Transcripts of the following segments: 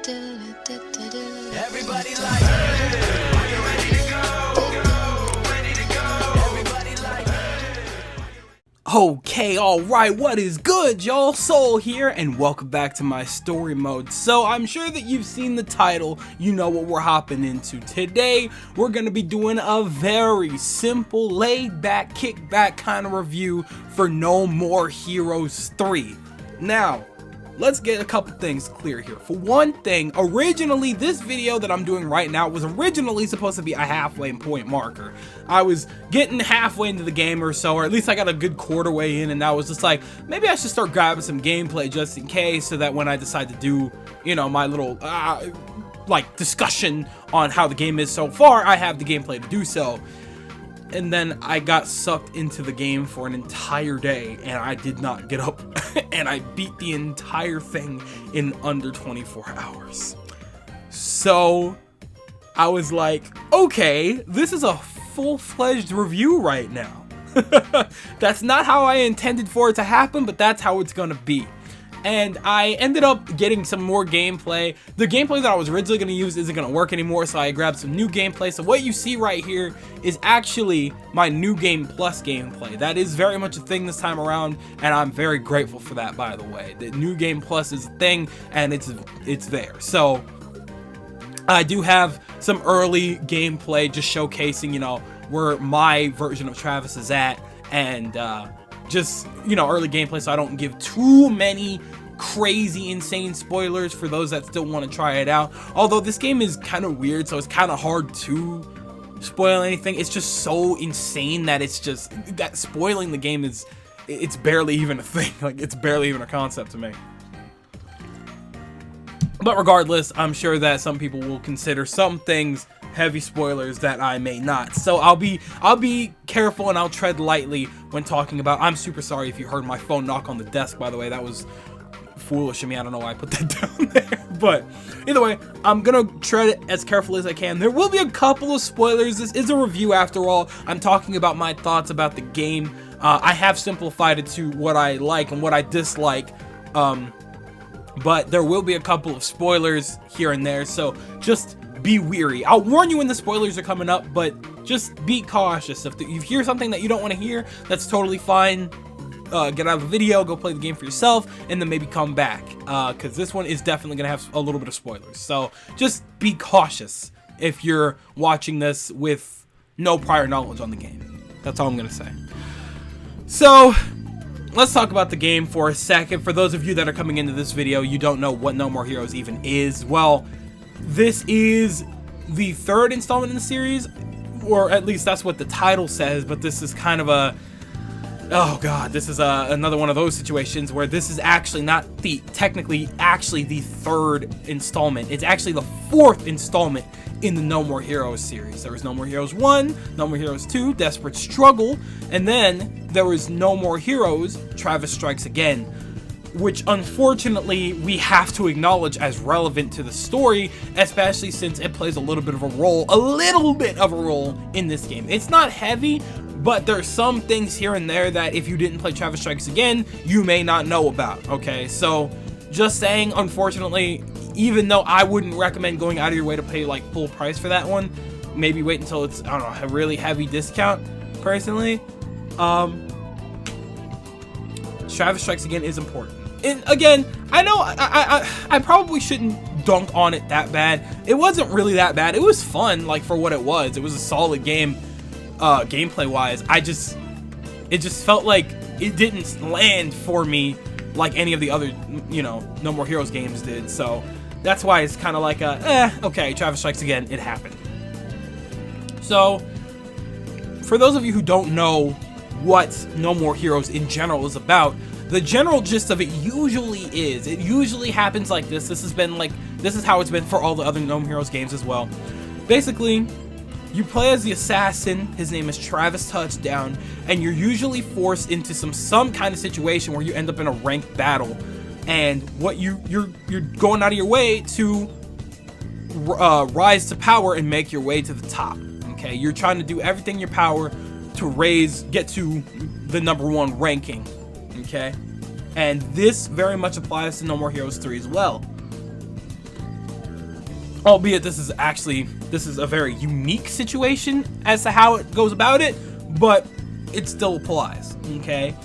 Everybody like, hey, are you ready to go? Ready to go? Everybody like, hey. Okay, alright, what is good, y'all? Soul here, and welcome back to my story mode. So, I'm sure that you've seen the title, you know what we're hopping into. Today, we're gonna be doing a very simple, laid-back, kick-back kind of review for No More Heroes 3. Now, let's get a couple things clear here. For one thing, originally, this video that I'm doing right now was originally supposed to be a halfway point marker. I was getting halfway into the game or so, or at least I got a good quarter way in, and I was just like, maybe I should start grabbing some gameplay just in case, so that when I decide to do, you know, my little, like, discussion on how the game is so far, I have the gameplay to do so. And then I got sucked into the game for an entire day, and I did not get up, and I beat the entire thing in under 24 hours. So, I was like, okay, this is a full-fledged review right now. That's not how I intended for it to happen, but that's how it's gonna be. And I ended up getting some more gameplay. The gameplay that I was originally going to use isn't going to work anymore, so I grabbed some new gameplay. So what you see right here is actually my New Game Plus gameplay. That is very much a thing this time around, and I'm very grateful for that, by the way. The New Game Plus is a thing, and it's there. So I do have some early gameplay just showcasing, you know, where my version of Travis is at, and just, you know, early gameplay, so I don't give too many crazy insane spoilers for those that still want to try it out. Although this game is kind of weird, so it's kind of hard to spoil anything. It's just so insane that it's just that spoiling the game is, it's barely even a thing. Like, it's barely even a concept to me. But regardless, I'm sure that some people will consider some things heavy spoilers that I may not. So I'll be careful, and I'll tread lightly when talking about. I'm super sorry if you heard my phone knock on the desk, by the way. That was foolish of me. I don't know why I put that down there. But either way, I'm gonna tread it as careful as I can. There will be a couple of spoilers. This is a review after all. I'm talking about my thoughts about the game. I have simplified it to what I like and what I dislike. But there will be a couple of spoilers here and there, so just be weary. I'll warn you when the spoilers are coming up, but just be cautious. If you hear something that you don't want to hear, that's totally fine. Get out of the video, go play the game for yourself, and then maybe come back, because this one is definitely going to have a little bit of spoilers. So just be cautious if you're watching this with no prior knowledge on the game. That's all I'm going to say. So let's talk about the game for a second. For those of you that are coming into this video, you don't know what No More Heroes even is. Well, this is the third installment in the series, or at least that's what the title says, but this is kind of a, oh god, this is another one of those situations where this is actually not technically the third installment. It's actually the fourth installment in the No More Heroes series. There was No More Heroes 1, No More Heroes 2, Desperate Struggle, and then there was No More Heroes, Travis Strikes Again, which unfortunately we have to acknowledge as relevant to the story, especially since it plays a little bit of a role in this game. It's not heavy, but there's some things here and there that if you didn't play Travis Strikes Again, you may not know about, okay? So, just saying, unfortunately, even though I wouldn't recommend going out of your way to pay, like, full price for that one, maybe wait until it's, I don't know, a really heavy discount, personally. Travis Strikes Again is important. And again, I know I probably shouldn't dunk on it that bad. It wasn't really that bad. It was fun, like, for what it was. It was a solid game, gameplay wise. It just felt like it didn't land for me like any of the other, you know, No More Heroes games did. So that's why it's kind of like okay, Travis Strikes Again, it happened. So for those of you who don't know what No More Heroes in general is about, the general gist of it usually happens like this. This is how it's been for all the other No More Heroes games as well. Basically, you play as the assassin. His name is Travis Touchdown, and you're usually forced into some kind of situation where you end up in a ranked battle, and what you're going out of your way to rise to power and make your way to the top. Okay, you're trying to do everything in your power to get to the #1 ranking. Okay, and this very much applies to No More Heroes 3 as well. albeit this is a very unique situation as to how it goes about it, but it still applies. Okay,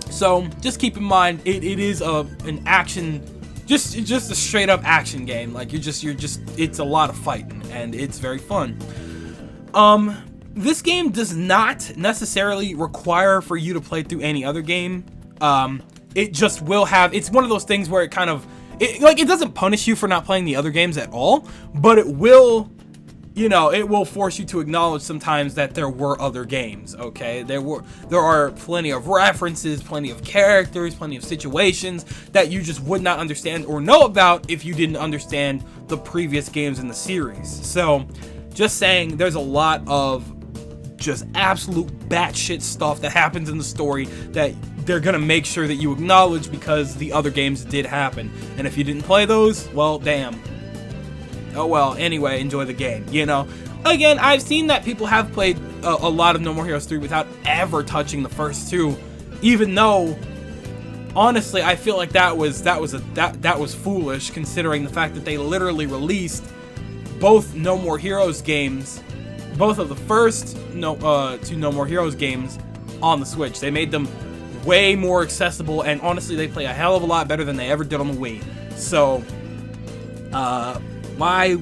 so just keep in mind it is an action, just a straight up action game. Like you're just it's a lot of fighting and it's very fun. This game does not necessarily require for you to play through any other game. It just will have, it's one of those things where it kind of, it doesn't punish you for not playing the other games at all, but it will, it will force you to acknowledge sometimes that there were other games, okay? There are plenty of references, plenty of characters, plenty of situations that you just would not understand or know about if you didn't understand the previous games in the series. So, just saying, there's a lot of just absolute batshit stuff that happens in the story that they're gonna make sure that you acknowledge because the other games did happen. And if you didn't play those, well, damn. Oh well, anyway, enjoy the game, Again, I've seen that people have played a lot of No More Heroes 3 without ever touching the first two, even though, honestly, I feel like that was foolish, considering the fact that they literally released both No More Heroes games, both of the first two No More Heroes games on the Switch. They made them way more accessible, and honestly, they play a hell of a lot better than they ever did on the Wii. So, why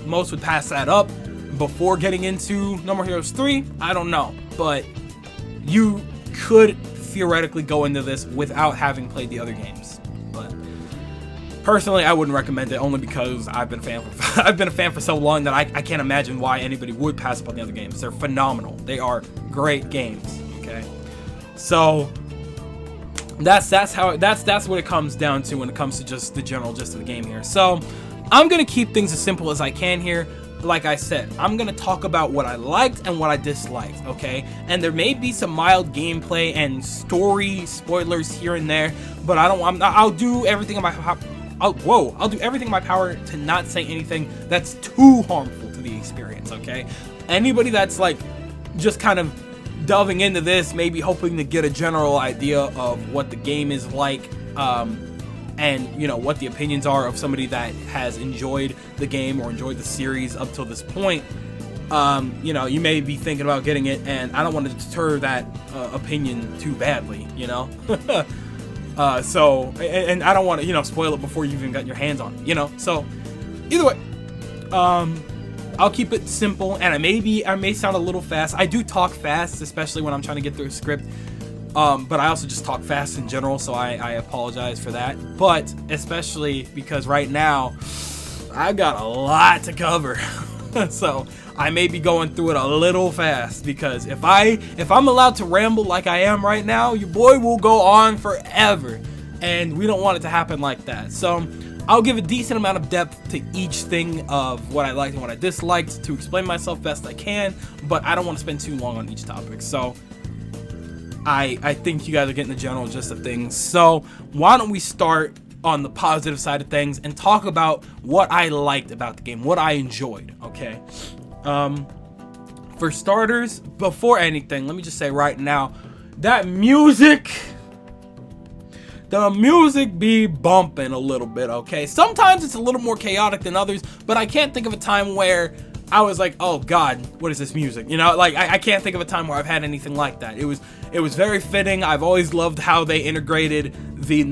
most would pass that up before getting into No More Heroes 3, I don't know. But you could theoretically go into this without having played the other games. But personally, I wouldn't recommend it, only because I've been a fan for so long that I can't imagine why anybody would pass up on the other games. They're phenomenal. They are great games. Okay, so that's what it comes down to when it comes to just the general gist of the game here. So I'm gonna keep things as simple as I can here. Like I said, I'm gonna talk about what I liked and what I disliked, okay? And there may be some mild gameplay and story spoilers here and there, but I'll do everything in my I'll do everything in my power to not say anything that's too harmful to the experience, okay? Anybody that's like just kind of delving into this, maybe hoping to get a general idea of what the game is like, and what the opinions are of somebody that has enjoyed the game or enjoyed the series up till this point, you may be thinking about getting it, and I don't want to deter that opinion too badly, so, and I don't want to, spoil it before you even got your hands on it, so either way, I'll keep it simple, and I may sound a little fast. I do talk fast, especially when I'm trying to get through a script. But I also just talk fast in general, so I apologize for that. But especially because right now, I've got a lot to cover. So I may be going through it a little fast, because if I'm allowed to ramble like I am right now, your boy will go on forever. And we don't want it to happen like that. So I'll give a decent amount of depth to each thing of what I liked and what I disliked to explain myself best I can, but I don't want to spend too long on each topic. So I think you guys are getting the general gist of things. So why don't we start on the positive side of things and talk about what I liked about the game, what I enjoyed, okay? For starters, before anything, let me just say right now, that the music be bumping a little bit, okay? Sometimes it's a little more chaotic than others, but I can't think of a time where I was like, oh god, what is this music? I can't think of a time where I've had anything like that. It was very fitting. I've always loved how they integrated the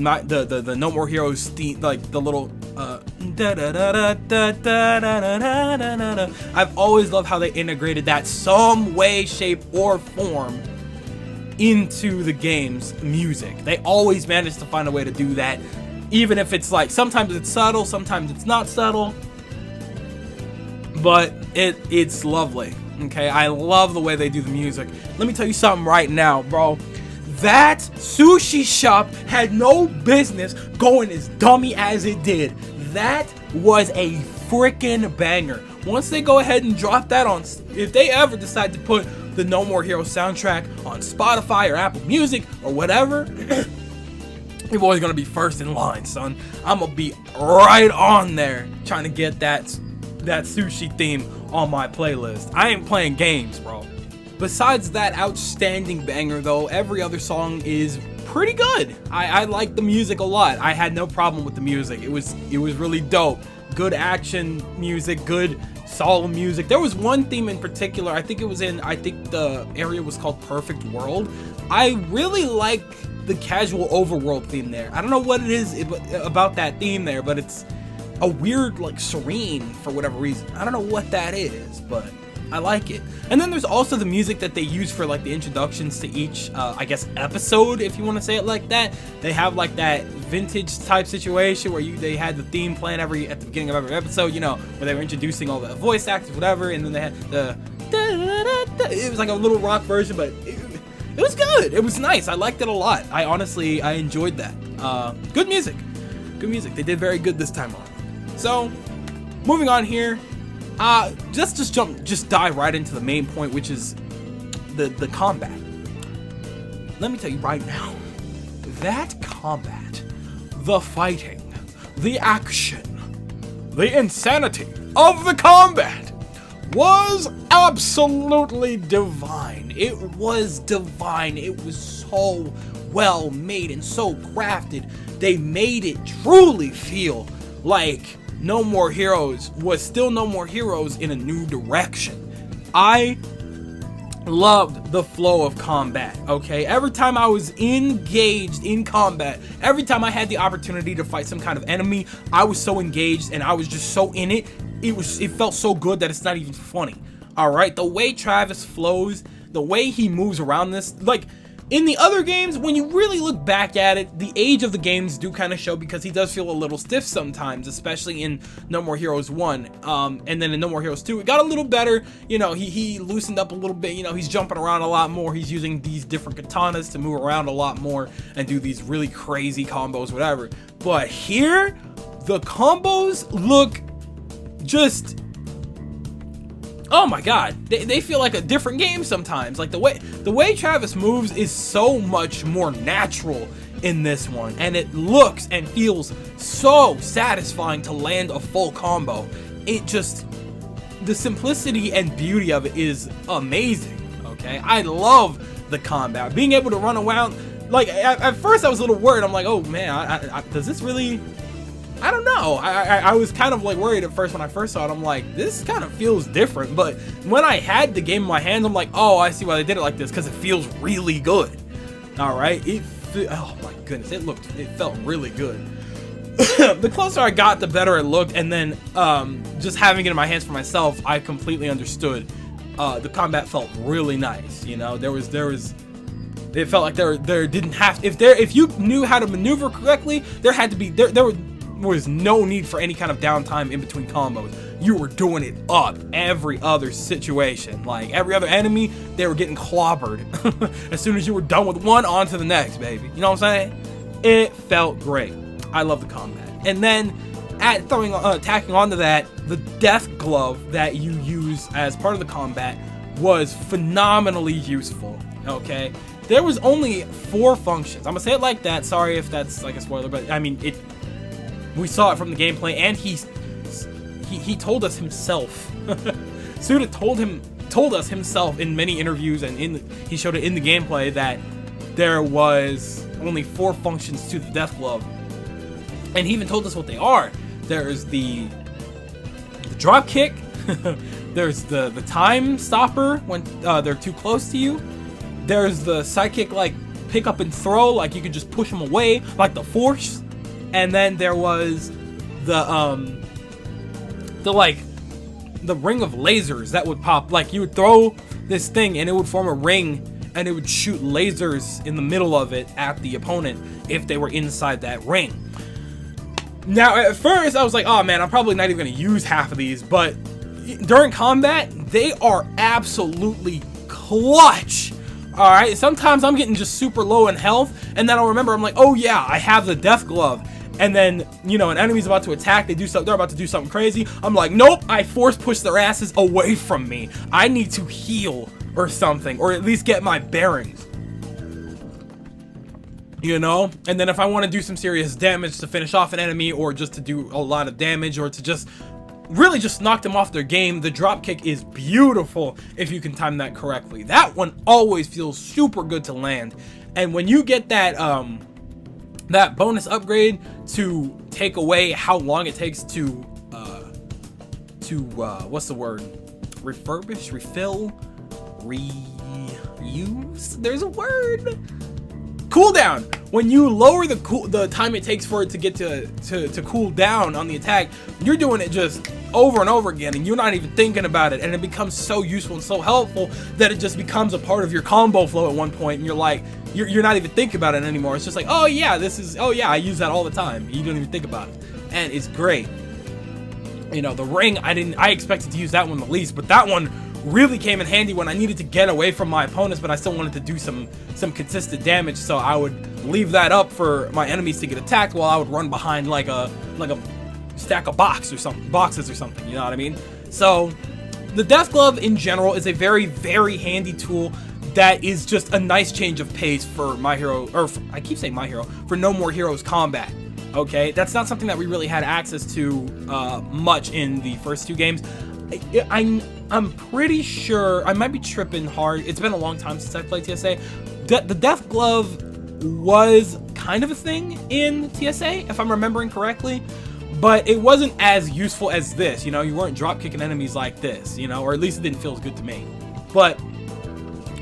No More Heroes theme, like the little I've always loved how they integrated that some way, shape, or form into the game's music. They always manage to find a way to do that, even if it's like sometimes it's subtle, sometimes it's not subtle. But it's lovely, okay? I love the way they do the music. Let me tell you something right now, bro. That sushi shop had no business going as dummy as it did. That was a freaking banger. Once they go ahead and drop that on, if they ever decide to put the No More Heroes soundtrack on Spotify or Apple Music or whatever, you're always gonna be first in line, son. I'm gonna be right on there trying to get that sushi theme on my playlist. I ain't playing games, bro. Besides that outstanding banger though, every other song is pretty good. I liked the music a lot. I had no problem with the music. It was really dope. Good action music, good solemn music. There was one theme in particular. I think the area was called Perfect World. I really like the casual overworld theme there. I don't know what it is about that theme there, but it's a weird, like, serene for whatever reason. I don't know what that is, but I like it. And then there's also the music that they use for, like, the introductions to each, I guess, episode, if you want to say it like that. They have, like, that vintage type situation where they had the theme playing at the beginning of every episode, you know, where they were introducing all the voice actors, whatever, and then they had the it was like a little rock version, but it was good. It was nice. I liked it a lot. I enjoyed that. Good music. Good music. They did very good this time on. So, moving on here. Just dive right into the main point, which is the combat. Let me tell you right now, that combat, the fighting, the action, the insanity of the combat was absolutely divine. It was divine. It was so well made and so crafted. They made it truly feel like No More Heroes was still No More Heroes in a new direction. I loved the flow of combat, okay? Every time I was engaged in combat, every time I had the opportunity to fight some kind of enemy, I was so engaged and I was just so in it. It felt so good that it's not even funny. All right, the way Travis flows, the way he moves around this, like, in the other games, when you really look back at it, the age of the games do kind of show, because he does feel a little stiff sometimes, especially in No More Heroes 1. And then in No More Heroes 2, it got a little better. You know, he loosened up a little bit. You know, he's jumping around a lot more. He's using these different katanas to move around a lot more and do these really crazy combos, whatever. But here, the combos look just... oh my god, they feel like a different game sometimes. Like the way Travis moves is so much more natural in this one, and it looks and feels so satisfying to land a full combo. It just, the simplicity and beauty of it is amazing. Okay, I love the combat, being able to run around. Like at first I was a little worried. I'm like, oh man, does this really? I don't know. I was kind of like worried at first when I first saw it. I'm like, this kind of feels different. But when I had the game in my hands, I'm like, oh, I see why they did it like this, because it feels really good. All right. Oh my goodness. It felt really good. The closer I got, the better it looked. And then just having it in my hands for myself, I completely understood. The combat felt really nice. You know, it felt like there didn't have, if you knew how to maneuver correctly, there was no need for any kind of downtime in between combos. You were doing it up every other situation. Like every other enemy, they were getting clobbered. As soon as you were done with one, on to the next, baby. You know what I'm saying? It felt great. I love the combat. And then tacking onto that, the death glove that you use as part of the combat was phenomenally useful. Okay, there was only 4 functions. I'm gonna say it like that. Sorry if that's like a spoiler, but I mean it. We saw it from the gameplay, and he told us himself. Suda told us himself in many interviews, and he showed it in the gameplay, that there was only 4 functions to the death glove, and he even told us what they are. There's the drop kick. There's the time stopper when they're too close to you. There's the sidekick, like pick up and throw, like you could just push them away, like the force. And then there was the ring of lasers that would pop. Like you would throw this thing and it would form a ring, and it would shoot lasers in the middle of it at the opponent if they were inside that ring. Now at first I was like, oh man, I'm probably not even gonna use half of these, but during combat they are absolutely clutch. Alright, sometimes I'm getting just super low in health, and then I'll remember, I'm like, oh yeah, I have the death glove. And then, you know, an enemy's about to attack, they're about to do something crazy. I'm like, nope, I force push their asses away from me. I need to heal or something, or at least get my bearings. You know? And then if I want to do some serious damage to finish off an enemy, or just to do a lot of damage, or to just really just knocked them off their game. The drop kick is beautiful if you can time that correctly. That one always feels super good to land. And when you get that that bonus upgrade to take away how long it takes to what's the word? Refurbish, refill, reuse. There's a word. Cooldown. When you lower the time it takes for it to get to cool down on the attack, you're doing it just over and over again, and you're not even thinking about it, and it becomes so useful and so helpful that it just becomes a part of your combo flow at one point, and you're like, you're not even thinking about it anymore. It's just like, oh yeah, I use that all the time. You don't even think about it, and it's great. You know, the ring, I expected to use that one the least, but that one really came in handy when I needed to get away from my opponents, but I still wanted to do some consistent damage, so I would leave that up for my enemies to get attacked while I would run behind like a stack of boxes or something, you know what I mean? So the Death Glove in general is a very, very handy tool that is just a nice change of pace for My Hero, or I keep saying My Hero, for No More Heroes combat. Okay, that's not something that we really had access to much in the first two games. I'm pretty sure, I might be tripping hard, it's been a long time since I played TSA. The Death Glove was kind of a thing in TSA, if I'm remembering correctly, but it wasn't as useful as this, you know, you weren't drop kicking enemies like this, you know, or at least it didn't feel as good to me. But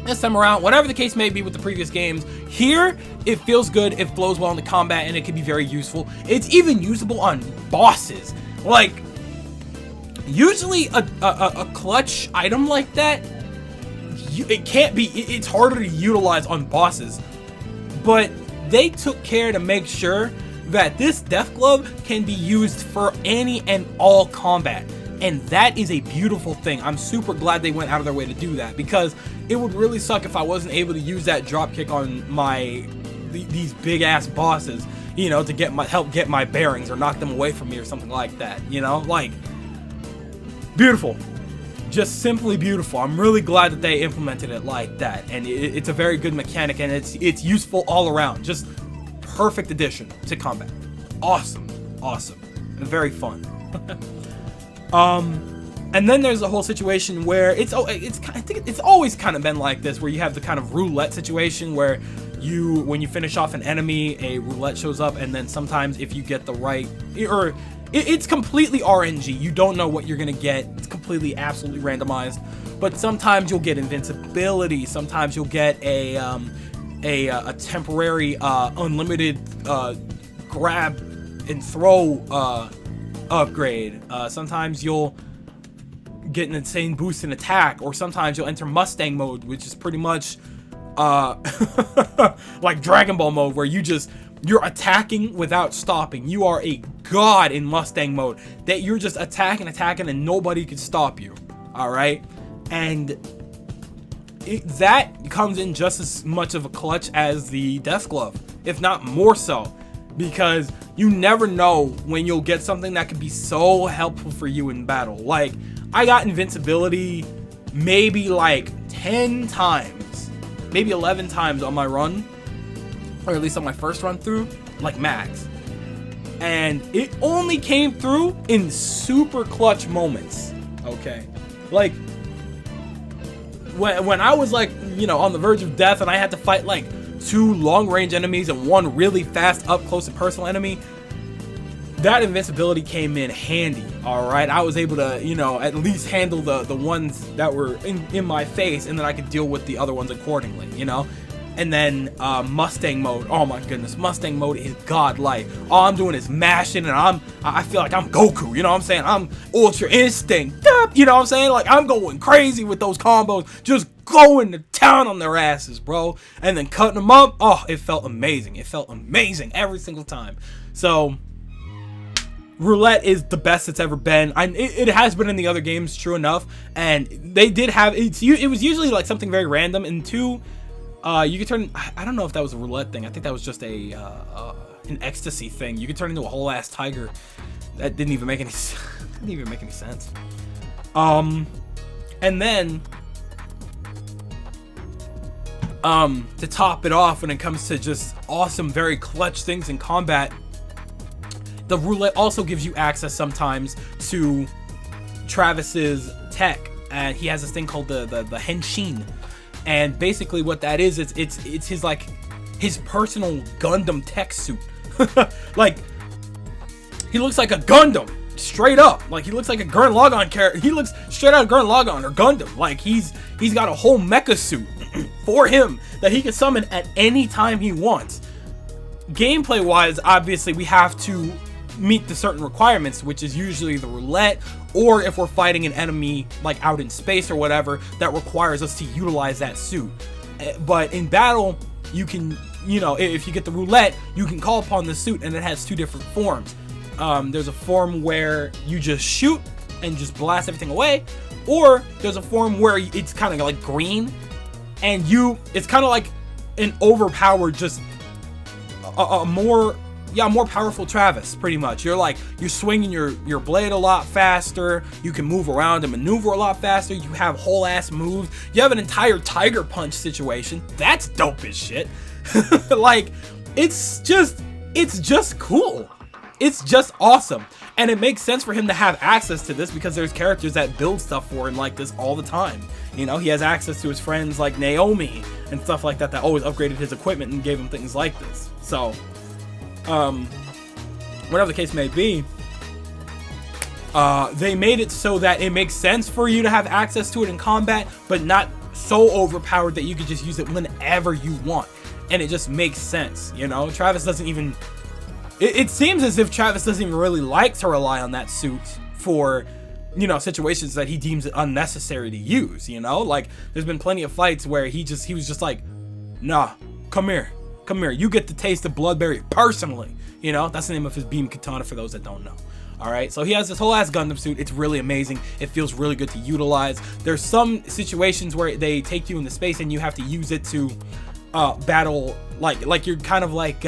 this time around, whatever the case may be with the previous games, here it feels good, it flows well into combat, and it can be very useful. It's even usable on bosses. Like, usually a clutch item like that, it's harder to utilize on bosses, but they took care to make sure that this Death Glove can be used for any and all combat. And that is a beautiful thing. I'm super glad they went out of their way to do that, because it would really suck if I wasn't able to use that drop kick on these big ass bosses, you know, to help get my bearings or knock them away from me or something like that, you know? Like, beautiful. Just simply beautiful. I'm really glad that they implemented it like that, and it's a very good mechanic, and it's useful all around. Just perfect addition to combat. Awesome, and very fun. And then there's a whole situation where I think it's always kind of been like this, where you have the kind of roulette situation where when you finish off an enemy, a roulette shows up, and then sometimes if you get the right, or it's completely RNG, you don't know what you're gonna get. It's completely, absolutely randomized. But sometimes you'll get invincibility. Sometimes you'll get a temporary unlimited grab and throw upgrade. Sometimes you'll get an insane boost in attack, or sometimes you'll enter Mustang mode, which is pretty much like Dragon Ball mode, where you're attacking without stopping. You are a god in Mustang mode, that you're just attacking and nobody can stop you. All right, and that comes in just as much of a clutch as the Death Glove, if not more so, because you never know when you'll get something that could be so helpful for you in battle. Like, I got invincibility maybe like 10 times, maybe 11 times on my run, or at least on my first run through, like max. And it only came through in super clutch moments, okay? Like, when I was like, you know, on the verge of death and I had to fight like 2 long-range enemies and 1 really fast up-close and personal enemy, that invincibility came in handy, alright? I was able to, you know, at least handle the ones that were in my face, and then I could deal with the other ones accordingly, you know? And then Mustang mode, oh my goodness, Mustang mode is godlike. All I'm doing is mashing, and I feel like I'm Goku, you know what I'm saying? I'm Ultra Instinct, you know what I'm saying? Like, I'm going crazy with those combos, just going to town on their asses, bro. And then cutting them up, oh, it felt amazing. It felt amazing every single time. So, roulette is the best it's ever been. It has been in the other games, true enough, and they did have, it was usually like something very random. And 2, you could turn, I don't know if that was a roulette thing. I think that was just an ecstasy thing. You could turn into a whole ass tiger. That didn't even make any sense. And then to top it off, when it comes to just awesome, very clutch things in combat, the roulette also gives you access sometimes to Travis's tech, and he has this thing called the Henshin, and basically what that is it's his like his personal Gundam tech suit. Like, he looks like a Gundam, straight up. Like, he looks like a Gurren Lagann character. He looks straight out of Gurren Lagann or Gundam. Like, he's got a whole mecha suit for him that he can summon at any time he wants. Gameplay wise, obviously we have to meet the certain requirements, which is usually the roulette, or if we're fighting an enemy like out in space or whatever that requires us to utilize that suit. But in battle, you can, you know, if you get the roulette, you can call upon the suit, and it has two different forms. There's a form where you just shoot and just blast everything away, or there's a form where it's kind of like green, and it's kind of like an overpowered, just a more powerful Travis, pretty much. You're swinging your blade a lot faster. You can move around and maneuver a lot faster. You have whole ass moves. You have an entire Tiger Punch situation. That's dope as shit. Like, it's just cool. It's just awesome. And it makes sense for him to have access to this because there's characters that build stuff for him like this all the time. You know, he has access to his friends like Naomi and stuff like that always upgraded his equipment and gave him things like this. So, whatever the case may be, they made it so that it makes sense for you to have access to it in combat, but not so overpowered that you could just use it whenever you want. And it just makes sense, you know? Travis doesn't even... It seems as if Travis doesn't even really like to rely on that suit for, you know, situations that he deems it unnecessary to use, you know? Like, there's been plenty of fights where he was just like, nah, come here, you get to taste the Bloodberry personally, you know? That's the name of his beam katana for those that don't know. All right, so he has this whole ass Gundam suit. It's really amazing. It feels really good to utilize. There's some situations where they take you into space and you have to use it to battle, like you're kind of like,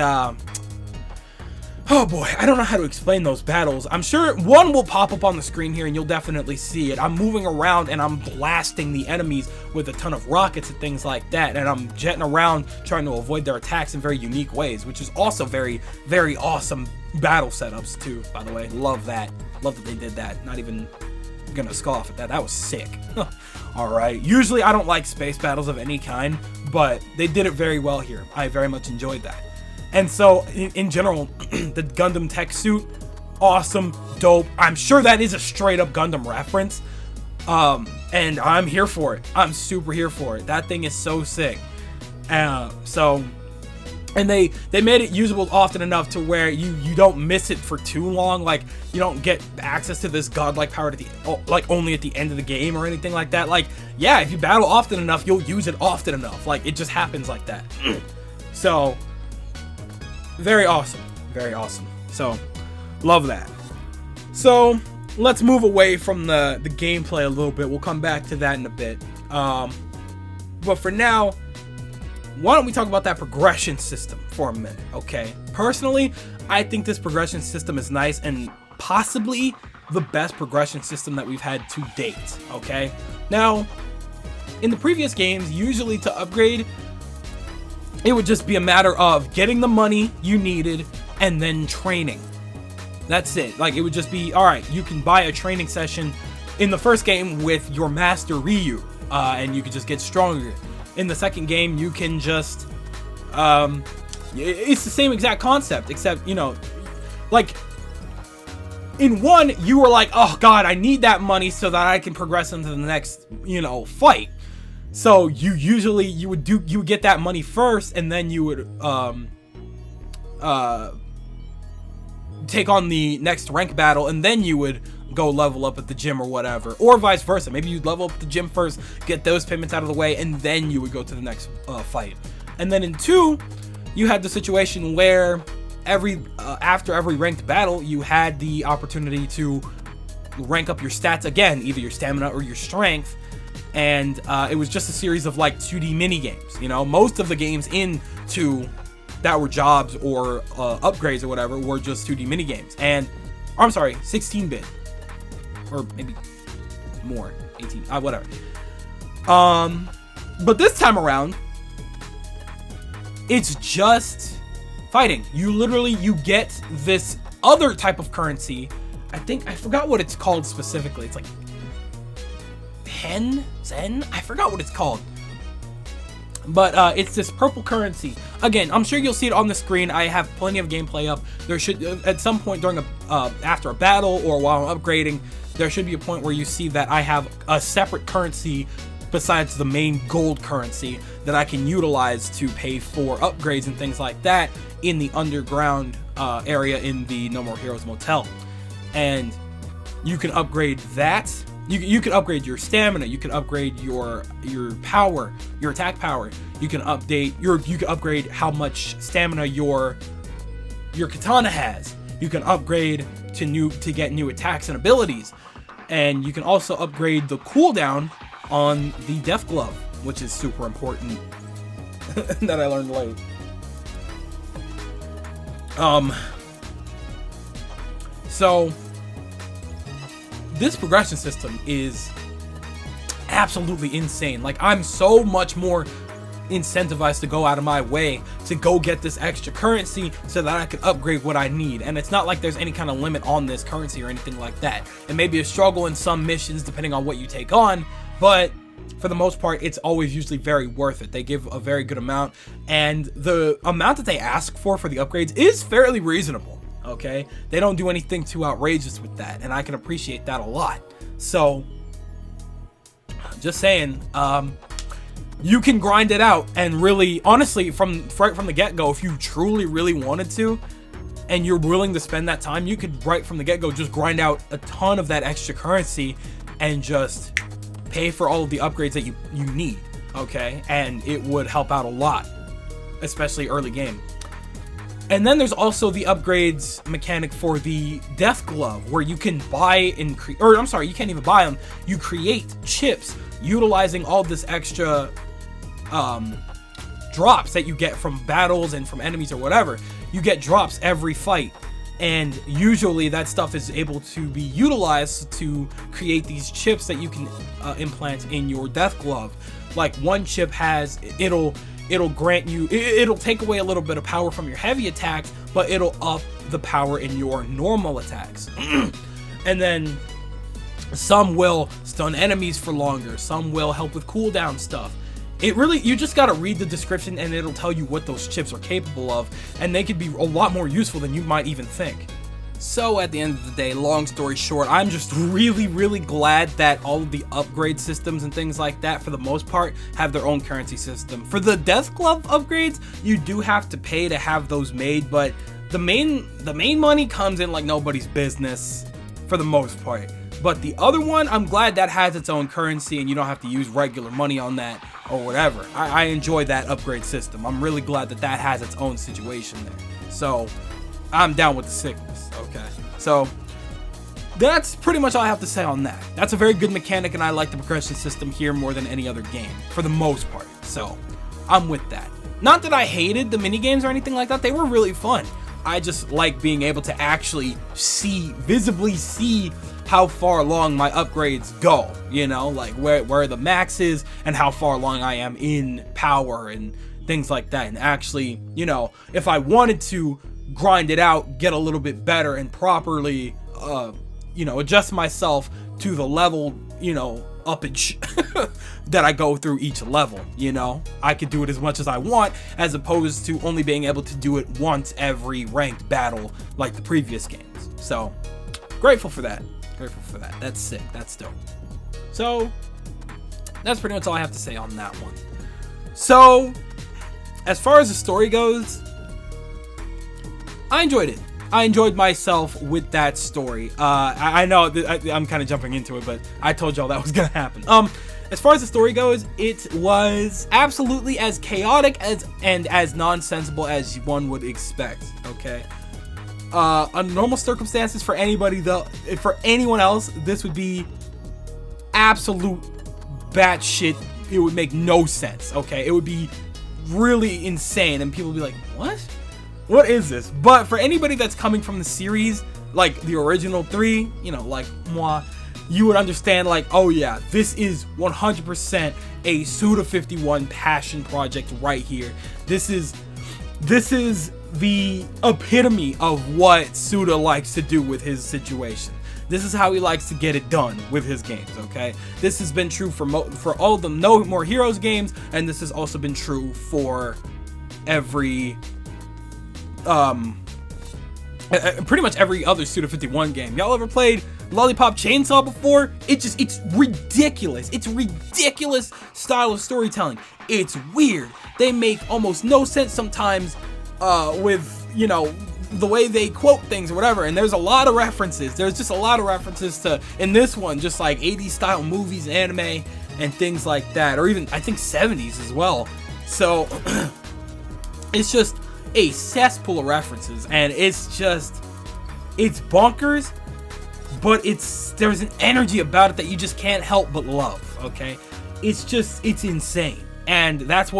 oh boy, I don't know how to explain those battles. I'm sure one will pop up on the screen here and you'll definitely see it. I'm moving around and I'm blasting the enemies with a ton of rockets and things like that, and I'm jetting around trying to avoid their attacks in very unique ways, which is also very, very awesome battle setups too, by the way. Love that. Love that they did that. Not even gonna scoff at that. That was sick. Alright, usually I don't like space battles of any kind, but they did it very well here. I very much enjoyed that. And so, in general, the Gundam tech suit, awesome, dope. I'm sure that is a straight up Gundam reference. And I'm here for it. I'm super here for it. That thing is so sick. And they made it usable often enough to where you don't miss it for too long. Like, you don't get access to this godlike power only at the end of the game or anything like that. Like, yeah, if you battle often enough, you'll use it often enough. Like, it just happens like that. So, very awesome. Very awesome. So, love that. So, let's move away from the gameplay a little bit. We'll come back to that in a bit. But for now, why don't we talk about that progression system for a minute, okay? Personally, I think this progression system is nice and possibly the best progression system that we've had to date, okay? Now, in the previous games, usually to upgrade, it would just be a matter of getting the money you needed and then training. That's it. Like, it would just be, alright, you can buy a training session in the first game with your master Ryu, and you could just get stronger. In the second game, you can just, it's the same exact concept, except, you know, like, in one, you were like, oh god, I need that money so that I can progress into the next, you know, fight. So you would get that money first, and then you would take on the next rank battle, and then you would go level up at the gym or whatever, or vice versa. Maybe you'd level up at the gym first, get those payments out of the way, and then you would go to the next fight. And then in 2, you had the situation where after every ranked battle, you had the opportunity to rank up your stats again, either your stamina or your strength. And it was just a series of like 2D mini games. You know, most of the games in 2 that were jobs or upgrades or whatever were just 2D mini games. And I'm sorry, 16-bit, or maybe more, 18, whatever. But this time around, it's just fighting. You get this other type of currency. I forgot what it's called specifically. It's like Zen? I forgot what it's called. But it's this purple currency. Again, I'm sure you'll see it on the screen. I have plenty of gameplay up. There should, at some point during after a battle or while I'm upgrading, there should be a point where you see that I have a separate currency besides the main gold currency that I can utilize to pay for upgrades and things like that in the underground area in the No More Heroes Motel. And you can upgrade that. You can upgrade your stamina. You can upgrade your power, your attack power. You can update you can upgrade how much stamina your katana has. You can upgrade to get new attacks and abilities, and you can also upgrade the cooldown on the Death Glove, which is super important. That I learned late. So this progression system is absolutely insane. Like, I'm so much more incentivized to go out of my way to go get this extra currency so that I can upgrade what I need. And it's not like there's any kind of limit on this currency or anything like that. It may be a struggle in some missions depending on what you take on, but for the most part, it's always usually very worth it. They give a very good amount, and the amount that they ask for the upgrades is fairly reasonable. Okay, they don't do anything too outrageous with that, and I can appreciate that a lot. So just saying, you can grind it out, and really, honestly, right from the get-go, if you truly really wanted to and you're willing to spend that time, you could right from the get-go just grind out a ton of that extra currency and just pay for all of the upgrades that you need. Okay, and it would help out a lot, especially early game. And then there's also the upgrades mechanic for the Death Glove, where you can buy and you can't even buy them. You create chips utilizing all this extra drops that you get from battles and from enemies or whatever. You get drops every fight, and usually that stuff is able to be utilized to create these chips that you can implant in your Death Glove. Like, one chip it'll grant you, it'll take away a little bit of power from your heavy attacks, but it'll up the power in your normal attacks. And then some will stun enemies for longer, some will help with cooldown stuff. It really, you just gotta read the description and it'll tell you what those chips are capable of, and they could be a lot more useful than you might even think. So at the end of the day, long story short, I'm just really glad that all of the upgrade systems and things like that, for the most part, have their own currency system. For the Death Glove upgrades, you do have to pay to have those made, but the main money comes in like nobody's business for the most part. But the other one, I'm glad that has its own currency and you don't have to use regular money on that or whatever. I enjoy that upgrade system. I'm really glad that that has its own situation there. So I'm down with the sickness. Okay, so that's pretty much all I have to say on that. That's a very good mechanic, and I like the progression system here more than any other game, for the most part. So I'm with that. Not that I hated the minigames or anything like that. They were really fun. I just like being able to actually visibly see how far along my upgrades go, you know, like where the max is and how far along I am in power and things like that. And actually, you know, if I wanted to grind it out, get a little bit better, and properly you know, adjust myself to the level, you know, uppage that I go through each level. You know, I could do it as much as I want, as opposed to only being able to do it once every ranked battle like the previous games. So grateful for that. That's sick. That's dope. So that's pretty much all I have to say on that one. So as far as the story goes, I enjoyed it. I enjoyed myself with that story. I know I'm kind of jumping into it, but I told y'all that was gonna happen. As far as the story goes, it was absolutely as chaotic and as nonsensical as one would expect. Okay. Under normal circumstances, for anyone else, this would be absolute batshit. It would make no sense. Okay, it would be really insane, and people would be like, "What? What is this?" But for anybody that's coming from the series, like the original 3, you know, like moi, you would understand, like, oh yeah, this is 100% a Suda51 passion project right here. This is the epitome of what Suda likes to do with his situation. This is how he likes to get it done with his games, okay? This has been true for all the No More Heroes games, and this has also been true for every pretty much every other Suda51 game. Y'all ever played Lollipop Chainsaw before? It's ridiculous. It's ridiculous style of storytelling. It's weird. They make almost no sense sometimes with, you know, the way they quote things or whatever, and there's a lot of references. There's just a lot of references to, in this one, just like 80s style movies, anime, and things like that, or even, I think, 70s as well. So, it's just a cesspool of references, and it's bonkers, but there's an energy about it that you just can't help but love, okay? It's insane, and that's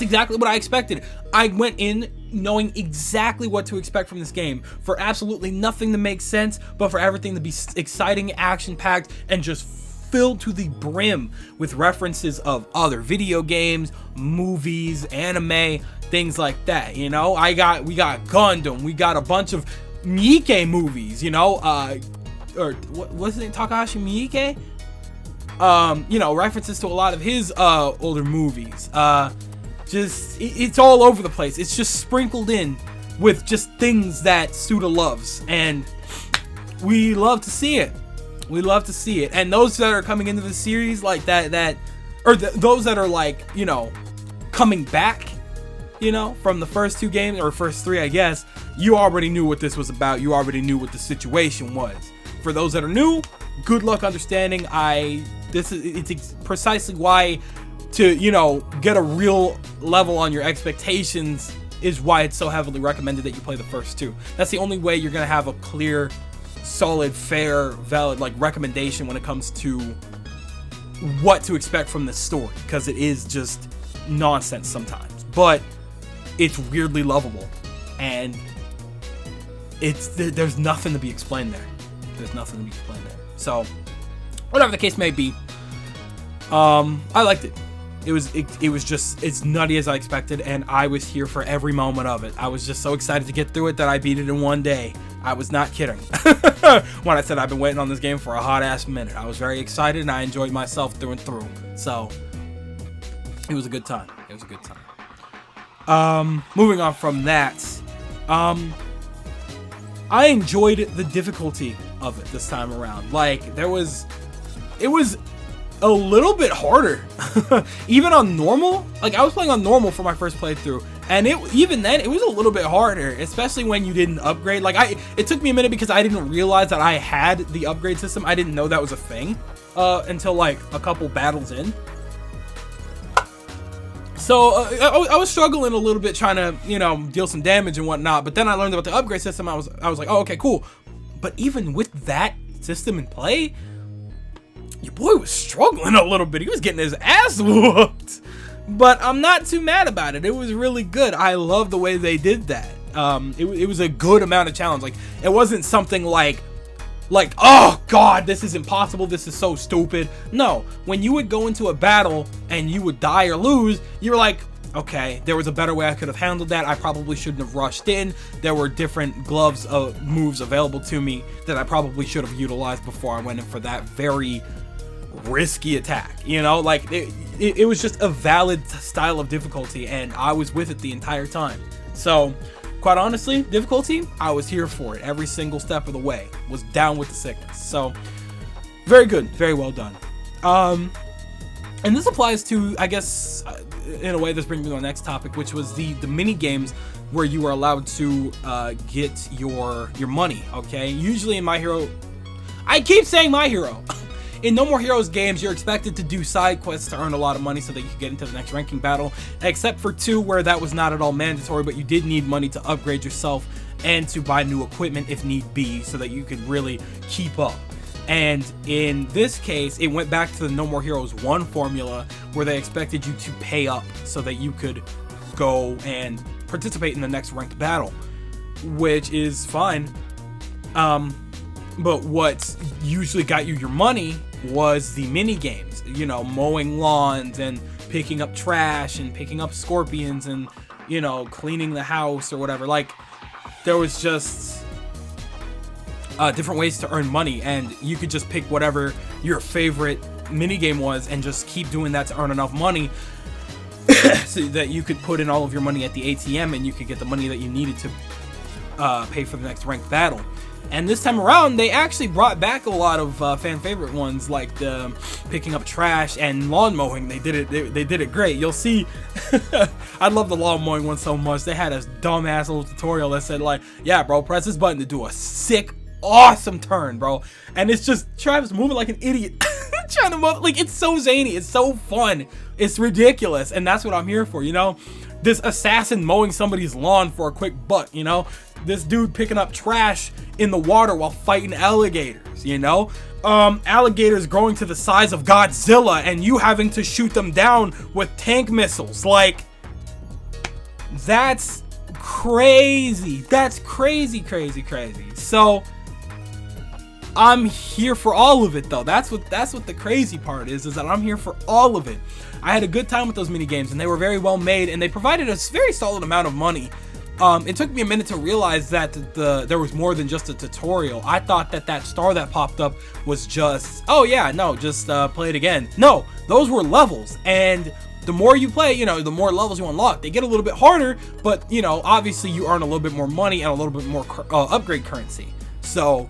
exactly what I expected. I went in knowing exactly what to expect from this game, for absolutely nothing to make sense, but for everything to be exciting, action-packed, and just filled to the brim with references of other video games, movies, anime, things like that, you know? We got Gundam, we got a bunch of Miike movies, you know, or what was his name, Takahashi Miike? You know, references to a lot of his older movies. It's all over the place. It's just sprinkled in with just things that Suda loves, and we love to see it. We love to see it. And those that are coming into the series like that, those that are like, you know, coming back, you know, from the first two games, or first three, I guess, you already knew what this was about. You already knew what the situation was. For those that are new, good luck understanding. It's precisely why, to, you know, get a real level on your expectations, is why it's so heavily recommended that you play the first two. That's the only way you're gonna have a clear, solid, fair, valid, like, recommendation when it comes to what to expect from this story, because it is just nonsense sometimes, but it's weirdly lovable, and there's nothing to be explained there. There's nothing to be explained there. So, whatever the case may be, I liked it. It was just as nutty as I expected, and I was here for every moment of it. I was just so excited to get through it that I beat it in one day. I was not kidding when I said I've been waiting on this game for a hot ass minute. I was very excited, and I enjoyed myself through and through. So, it was a good time. It was a good time. Moving on from that, I enjoyed the difficulty of it this time around. Like, it was a little bit harder. Even on normal, like, I was playing on normal for my first playthrough, and even then it was a little bit harder, especially when you didn't upgrade. Like, it took me a minute because I didn't realize that I had the upgrade system. I didn't know that was a thing until like a couple battles in. So I was struggling a little bit trying to, you know, deal some damage and whatnot, but then I learned about the upgrade system. I was like, oh, okay, cool. But even with that system in play, your boy was struggling a little bit. He was getting his ass whooped. But I'm not too mad about it. It was really good. I love the way they did that. It was a good amount of challenge. Like, it wasn't something like, oh god, this is impossible, this is so stupid. No, when you would go into a battle and you would die or lose, you were like, okay, there was a better way I could have handled that. I probably shouldn't have rushed in. There were different gloves moves available to me that I probably should have utilized before I went in for that very risky attack. You know, like, it was just a valid style of difficulty, and I was with it the entire time. So, quite honestly, difficulty, I was here for it. Every single step of the way. Was down with the sickness. So, very good. Very well done. And this applies to, I guess, in a way, this brings me to the next topic, which was the mini games where you are allowed to get your money, okay? Usually in My Hero... I keep saying My Hero! In No More Heroes games, you're expected to do side quests to earn a lot of money so that you can get into the next ranking battle, except for 2 where that was not at all mandatory, but you did need money to upgrade yourself and to buy new equipment if need be so that you could really keep up. And in this case, it went back to the No More Heroes 1 formula where they expected you to pay up so that you could go and participate in the next ranked battle, which is fine. But what usually got you your money was the mini games, you know, mowing lawns and picking up trash and picking up scorpions and, you know, cleaning the house or whatever. Like, there was just different ways to earn money, and you could just pick whatever your favorite minigame was and just keep doing that to earn enough money so that you could put in all of your money at the ATM and you could get the money that you needed to pay for the next ranked battle. And this time around, they actually brought back a lot of fan favorite ones, like the picking up trash and lawn mowing. They did it. They did it great. You'll see. I love the lawn mowing one so much. They had a dumbass little tutorial that said like, "Yeah, bro, press this button to do a sick, awesome turn, bro." And it's just Travis moving like an idiot, trying to mow. Like, it's so zany. It's so fun. It's ridiculous, and that's what I'm here for. You know, this assassin mowing somebody's lawn for a quick buck. You know. This dude picking up trash in the water while fighting alligators, you know? Alligators growing to the size of Godzilla and you having to shoot them down with tank missiles. Like, that's crazy. That's crazy, crazy, crazy. So, I'm here for all of it, though. That's what the crazy part is that I'm here for all of it. I had a good time with those mini games, and they were very well made, and they provided a very solid amount of money. It took me a minute to realize that there was more than just a tutorial. I thought that star that popped up was just, oh yeah, no, just play it again. No, those were levels, and the more you play, you know, the more levels you unlock. They get a little bit harder, but, you know, obviously you earn a little bit more money and a little bit more upgrade currency. So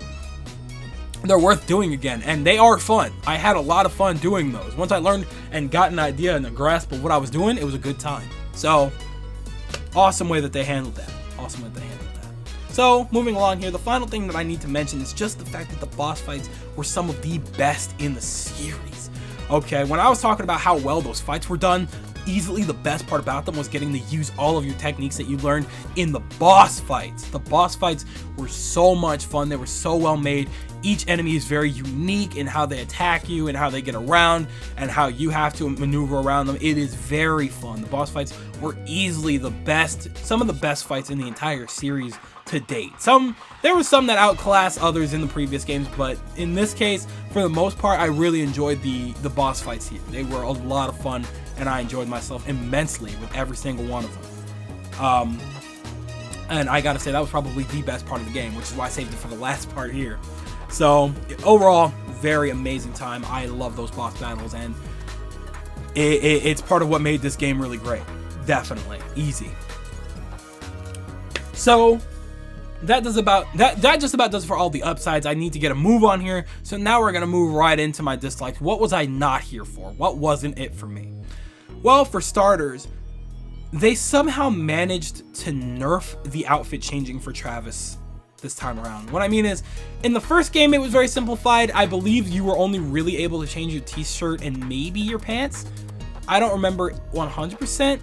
they're worth doing again, and they are fun. I had a lot of fun doing those. Once I learned and got an idea and a grasp of what I was doing, it was a good time. So awesome way that they handled that. Awesome way that they handled that. So, moving along here, the final thing that I need to mention is just the fact that the boss fights were some of the best in the series. Okay, when I was talking about how well those fights were done, easily the best part about them was getting to use all of your techniques that you learned in the boss fights. The boss fights were so much fun. They were so well made. Each enemy is very unique in how they attack you and how they get around and how you have to maneuver around them. It is very fun. The boss fights were easily the best, some of the best fights in the entire series to date. There were some that outclassed others in the previous games, but in this case, for the most part, I really enjoyed the boss fights here. They were a lot of fun, and I enjoyed myself immensely with every single one of them. And I gotta say, that was probably the best part of the game, which is why I saved it for the last part here. So, overall, very amazing time. I love those boss battles, and it's part of what made this game really great. Definitely. Easy. So, that just about does it for all the upsides. I need to get a move on here. So now we're going to move right into my dislikes. What was I not here for? What wasn't it for me? Well, for starters, they somehow managed to nerf the outfit changing for Travis this time around. What I mean is, in the first game it was very simplified. I believe you were only really able to change your t-shirt and maybe your pants. I don't remember 100%.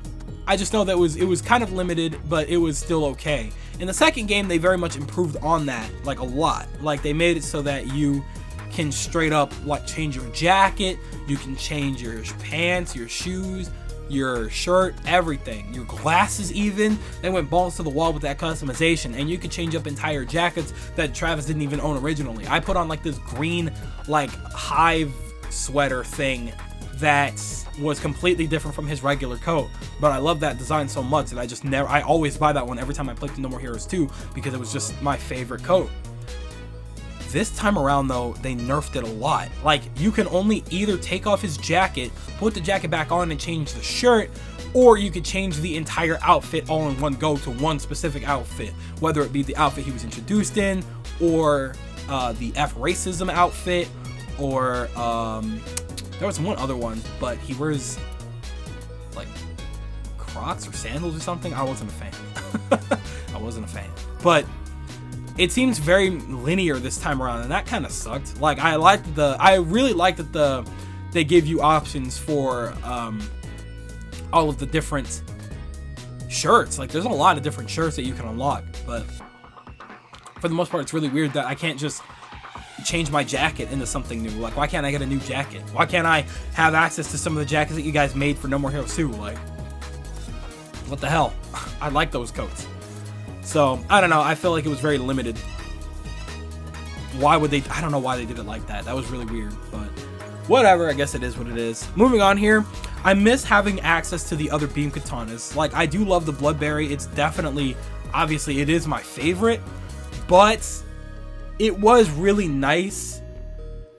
I just know that it was kind of limited, but it was still okay. In the second game, they very much improved on that, like a lot. Like, they made it so that you can straight up like change your jacket, you can change your pants, your shoes, your shirt, everything, your glasses even. They went balls to the wall with that customization, and you could change up entire jackets that Travis didn't even own originally. I put on like this green like hive sweater thing that was completely different from his regular coat, but I love that design so much that I always buy that one every time I play No More Heroes 2 because it was just my favorite coat. This time around though, they nerfed it a lot. Like, you can only either take off his jacket, put the jacket back on and change the shirt, or you could change the entire outfit all in one go to one specific outfit, whether it be the outfit he was introduced in, or the F racism outfit, or there was one other one, but he wears like Crocs or sandals or something. I wasn't a fan. I wasn't a fan. But it seems very linear this time around, and that kind of sucked. Like, I really liked that they give you options for all of the different shirts. Like, there's a lot of different shirts that you can unlock, but for the most part, it's really weird that I can't just change my jacket into something new. Like, why can't I get a new jacket? Why can't I have access to some of the jackets that you guys made for No More Heroes 2? Like, what the hell? I like those coats. So, I don't know. I feel like it was very limited. Why would they? I don't know why they did it like that. That was really weird, but whatever. I guess it is what it is. Moving on here. I miss having access to the other beam katanas. Like, I do love the Bloodberry. It's definitely, obviously, it is my favorite, but it was really nice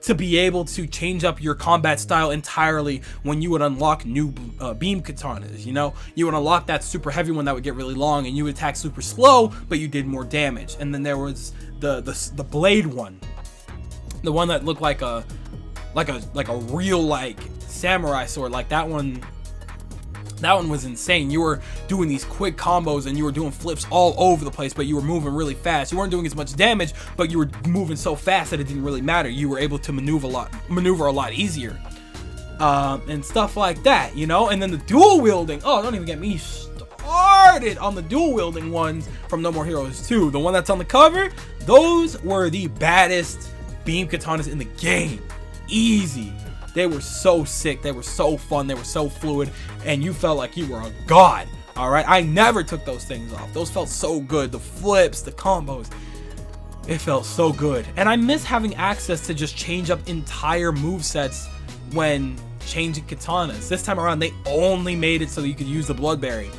to be able to change up your combat style entirely when you would unlock new beam katanas. You know, you would unlock that super heavy one that would get really long, and you would attack super slow, but you did more damage. And then there was the blade one, the one that looked like a real like samurai sword. Like that one was insane. You were doing these quick combos and you were doing flips all over the place, but you were moving really fast. You weren't doing as much damage, but you were moving so fast that it didn't really matter. You were able to maneuver a lot easier, and stuff like that, you know. And then the dual wielding. Oh, don't even get me started on the dual wielding ones from No More Heroes 2. The one that's on the cover, those were the baddest beam katanas in the game. Easy. They were so sick, they were so fun, they were so fluid, and you felt like you were a god. All right, I never took those things off. Those felt so good. The flips, the combos, it felt so good. And I miss having access to just change up entire movesets when changing katanas. This time around, they only made it so that you could use the Bloodberry.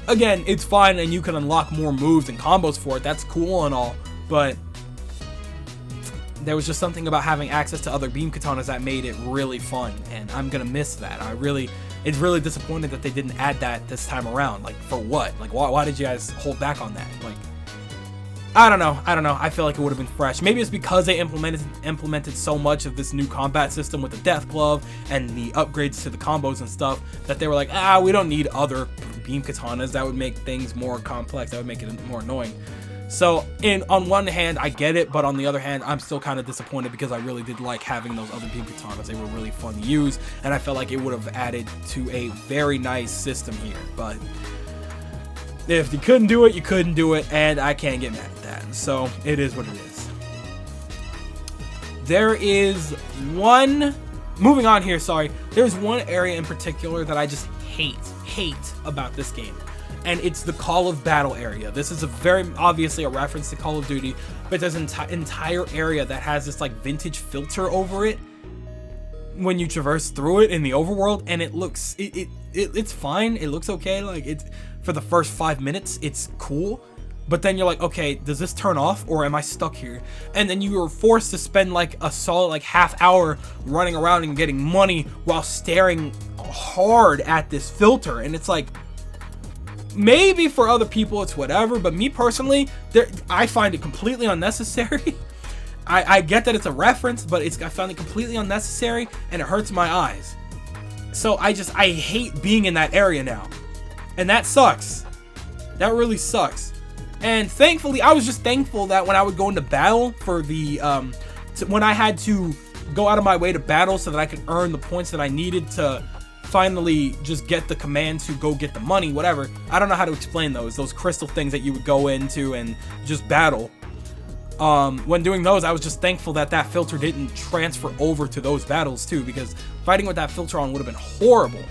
Again, it's fine, and you can unlock more moves and combos for it. That's cool and all, but there was just something about having access to other beam katanas that made it really fun, and I'm gonna miss that. It's really disappointed that they didn't add that this time around. Like, for what? Like, why did you guys hold back on that? Like, I don't know. I feel like it would have been fresh. Maybe it's because they implemented so much of this new combat system with the Death Glove and the upgrades to the combos and stuff that they were like, we don't need other beam katanas. That would make things more complex. That would make it more annoying. So, on one hand, I get it, but on the other hand, I'm still kind of disappointed because I really did like having those other beam katanas. They were really fun to use, and I felt like it would have added to a very nice system here. But if you couldn't do it, you couldn't do it, and I can't get mad at that. So, it is what it is. There is one... Moving on here, sorry. There's one area in particular that I just hate about this game. And it's the Call of Battle area. This is a very obviously a reference to Call of Duty, but there's an entire area that has this like vintage filter over it when you traverse through it in the overworld, and it looks it's fine. It looks okay. Like, it's for the first 5 minutes, it's cool. But then you're like, okay, does this turn off or am I stuck here? And then you are forced to spend like a solid like half hour running around and getting money while staring hard at this filter, and it's like, maybe for other people it's whatever, but me personally, I find it completely unnecessary. I get that it's a reference, but I found it completely unnecessary, and it hurts my eyes. So I hate being in that area now, and that sucks. That really sucks. And thankfully, I was just thankful that when I would go into battle for the when I had to go out of my way to battle so that I could earn the points that I needed to finally just get the command to go get the money, whatever. I don't know how to explain those crystal things that you would go into and just battle. When doing those, I was just thankful that that filter didn't transfer over to those battles too, because fighting with that filter on would have been horrible.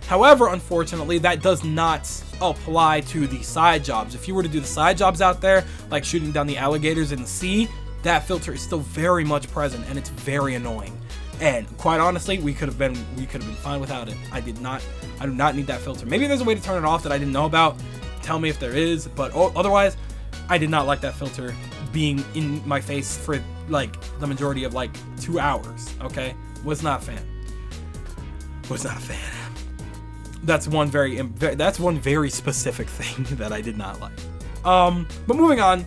However, unfortunately, that does not apply to the side jobs. If you were to do the side jobs out there, like shooting down the alligators in the sea, that filter is still very much present, and it's very annoying. And quite honestly, we could have been fine without it. I do not need that filter. Maybe there's a way to turn it off that I didn't know about. Tell me if there is, but otherwise, I did not like that filter being in my face for like the majority of like 2 hours. Okay, was not a fan. That's one very specific thing that I did not like. But moving on.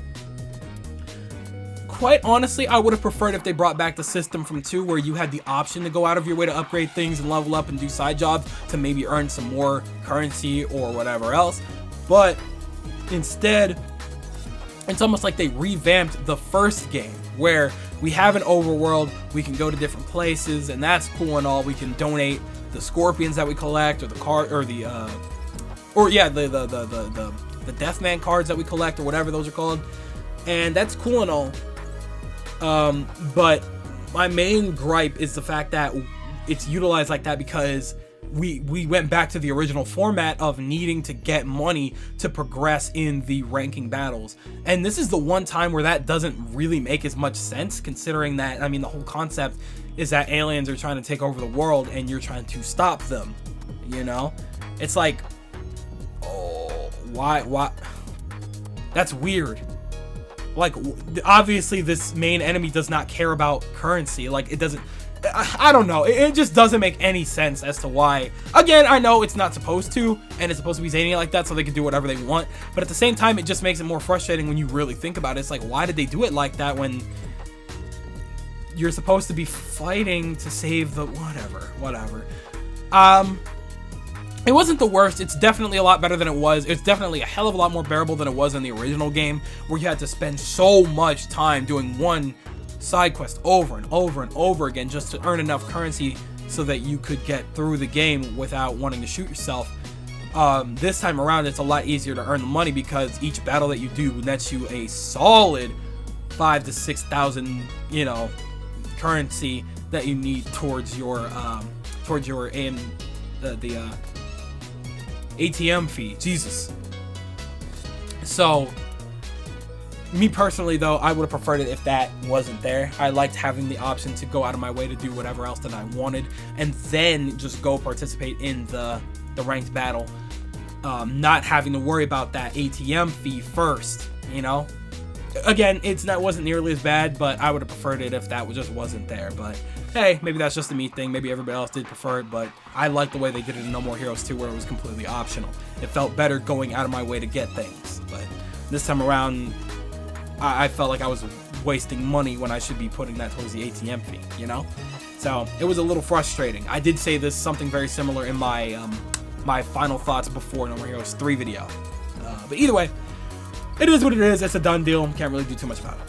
Quite honestly, I would have preferred if they brought back the system from 2 where you had the option to go out of your way to upgrade things and level up and do side jobs to maybe earn some more currency or whatever else. But instead, it's almost like they revamped the first game where we have an overworld, we can go to different places, and that's cool and all. We can donate the scorpions that we collect, or the Deathman cards that we collect, or whatever those are called, and that's cool and all. But my main gripe is the fact that it's utilized like that because we went back to the original format of needing to get money to progress in the ranking battles. And this is the one time where that doesn't really make as much sense, considering that, I mean, the whole concept is that aliens are trying to take over the world and you're trying to stop them, you know? It's like, oh, why? That's weird. Like, obviously this main enemy does not care about currency. Like, it doesn't, I don't know. It just doesn't make any sense as to why. Again, I know it's not supposed to, and it's supposed to be zany like that so they can do whatever they want. But at the same time, it just makes it more frustrating when you really think about it. It's like, why did they do it like that when you're supposed to be fighting to save the whatever. It wasn't the worst. It's definitely a lot better than it was. It's definitely a hell of a lot more bearable than it was in the original game, where you had to spend so much time doing one side quest over and over and over again just to earn enough currency so that you could get through the game without wanting to shoot yourself. This time around, it's a lot easier to earn the money because each battle that you do nets you a solid 5,000 to 6,000, you know, currency that you need towards your ATM fee. Jesus. So, me personally though, I would have preferred it if that wasn't there. I liked having the option to go out of my way to do whatever else that I wanted, and then just go participate in the ranked battle, not having to worry about that ATM fee first. You know, again, wasn't nearly as bad, but I would have preferred it if that just wasn't there. But hey, maybe that's just a me thing. Maybe everybody else did prefer it, but I like the way they did it in No More Heroes 2, where it was completely optional. It felt better going out of my way to get things, but this time around, I felt like I was wasting money when I should be putting that towards the ATM fee, you know? So it was a little frustrating. I did say this something very similar in my my final thoughts before No More Heroes 3 video. But either way, it is what it is. It's a done deal. Can't really do too much about it.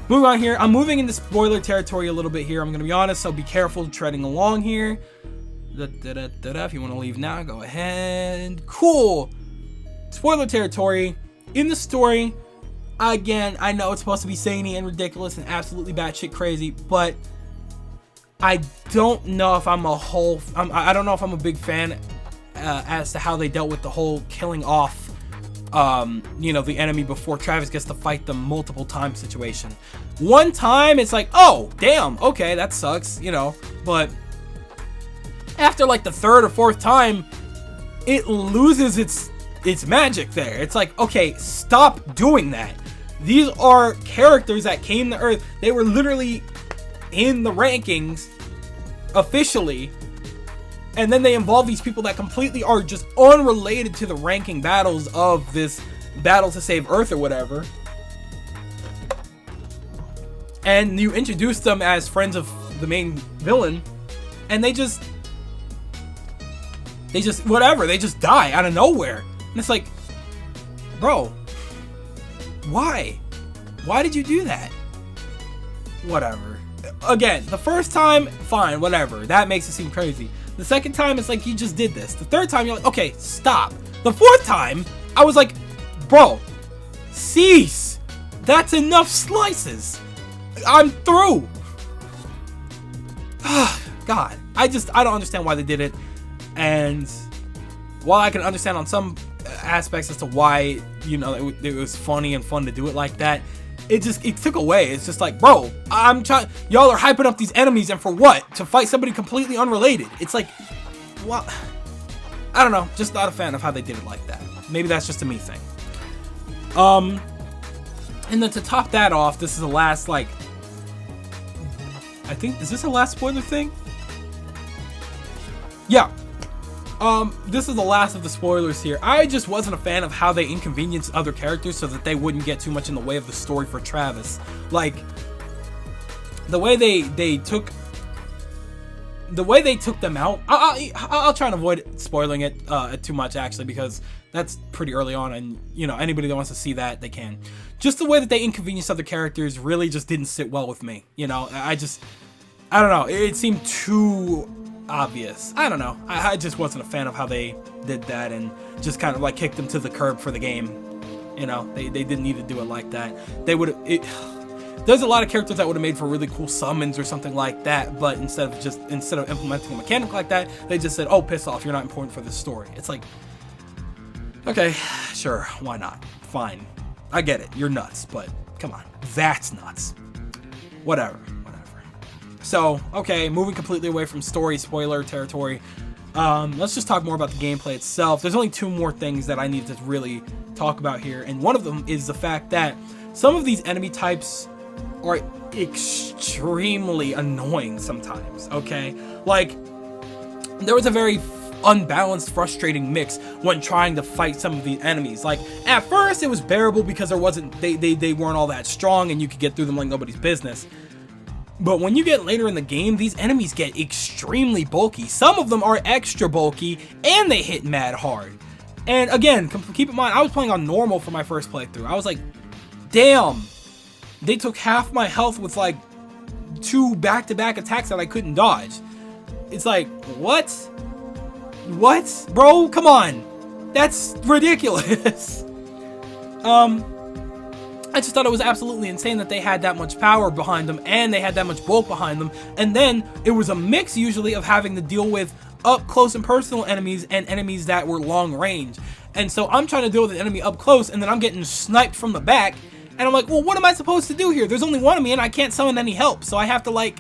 Moving on here. I'm moving into spoiler territory a little bit here. I'm going to be honest, so be careful treading along here. If you want to leave now, go ahead. Cool. Spoiler territory. In the story, again, I know it's supposed to be zany and ridiculous and absolutely batshit crazy, but I don't know if I'm I don't know if I'm a big fan as to how they dealt with the whole killing off, you know, the enemy before Travis gets to fight them multiple times situation. One time, it's like, oh, damn, okay, that sucks, you know, but after like the third or fourth time, it loses its magic there. It's like, okay, stop doing that. These are characters that came to Earth. They were literally in the rankings officially, and then they involve these people that completely are just unrelated to the ranking battles of this battle to save Earth or whatever, and you introduce them as friends of the main villain, and they just whatever, they just die out of nowhere. And it's like, bro, why did you do that? Whatever. Again, the first time, fine, whatever, that makes it seem crazy. The second time, it's like, you just did this. The third time, you're like, okay, stop. The fourth time, I was like, bro, cease. That's enough slices. I'm through. God, I don't understand why they did it. And while I can understand on some aspects as to why, you know, it was funny and fun to do it like that, it took away. It's just like, bro, y'all are hyping up these enemies, and for what? To fight somebody completely unrelated. It's like, what? I don't know, just not a fan of how they did it like that. Maybe that's just a me thing. And then to top that off, this is the last, like, I think, is this the last spoiler thing? Yeah. This is the last of the spoilers here. I just wasn't a fan of how they inconvenienced other characters so that they wouldn't get too much in the way of the story for Travis. Like, the way they took them out. I'll try and avoid spoiling it too much, actually, because that's pretty early on, and you know, anybody that wants to see that, they can. Just the way that they inconvenienced other characters really just didn't sit well with me. You know, I don't know. It seemed too obvious. I don't know. I just wasn't a fan of how they did that, and just kind of like kicked them to the curb for the game. You know, they didn't need to do it like that. There's a lot of characters that would have made for really cool summons or something like that, but instead of implementing a mechanic like that, they just said, oh, piss off, you're not important for this story. It's like, okay, sure, why not? Fine. I get it, you're nuts, but come on, that's nuts. Whatever. So, okay, moving completely away from story spoiler territory. Let's just talk more about the gameplay itself. There's only 2 more things that I need to really talk about here, and one of them is the fact that some of these enemy types are extremely annoying sometimes, okay? Like, there was a very unbalanced, frustrating mix when trying to fight some of the enemies. Like, at first it was bearable because there wasn't, they weren't all that strong and you could get through them like nobody's business. But when you get later in the game, these enemies get extremely bulky. Some of them are extra bulky and they hit mad hard. And again, keep in mind, I was playing on normal for my first playthrough. I was like, damn, they took half my health with like 2 back-to-back attacks that I couldn't dodge. It's like, what? What? Bro, come on. That's ridiculous. I just thought it was absolutely insane that they had that much power behind them and they had that much bulk behind them. And then it was a mix usually of having to deal with up close and personal enemies and enemies that were long range. And so I'm trying to deal with an enemy up close and then I'm getting sniped from the back. And I'm like, well, what am I supposed to do here? There's only one of me and I can't summon any help. So I have to like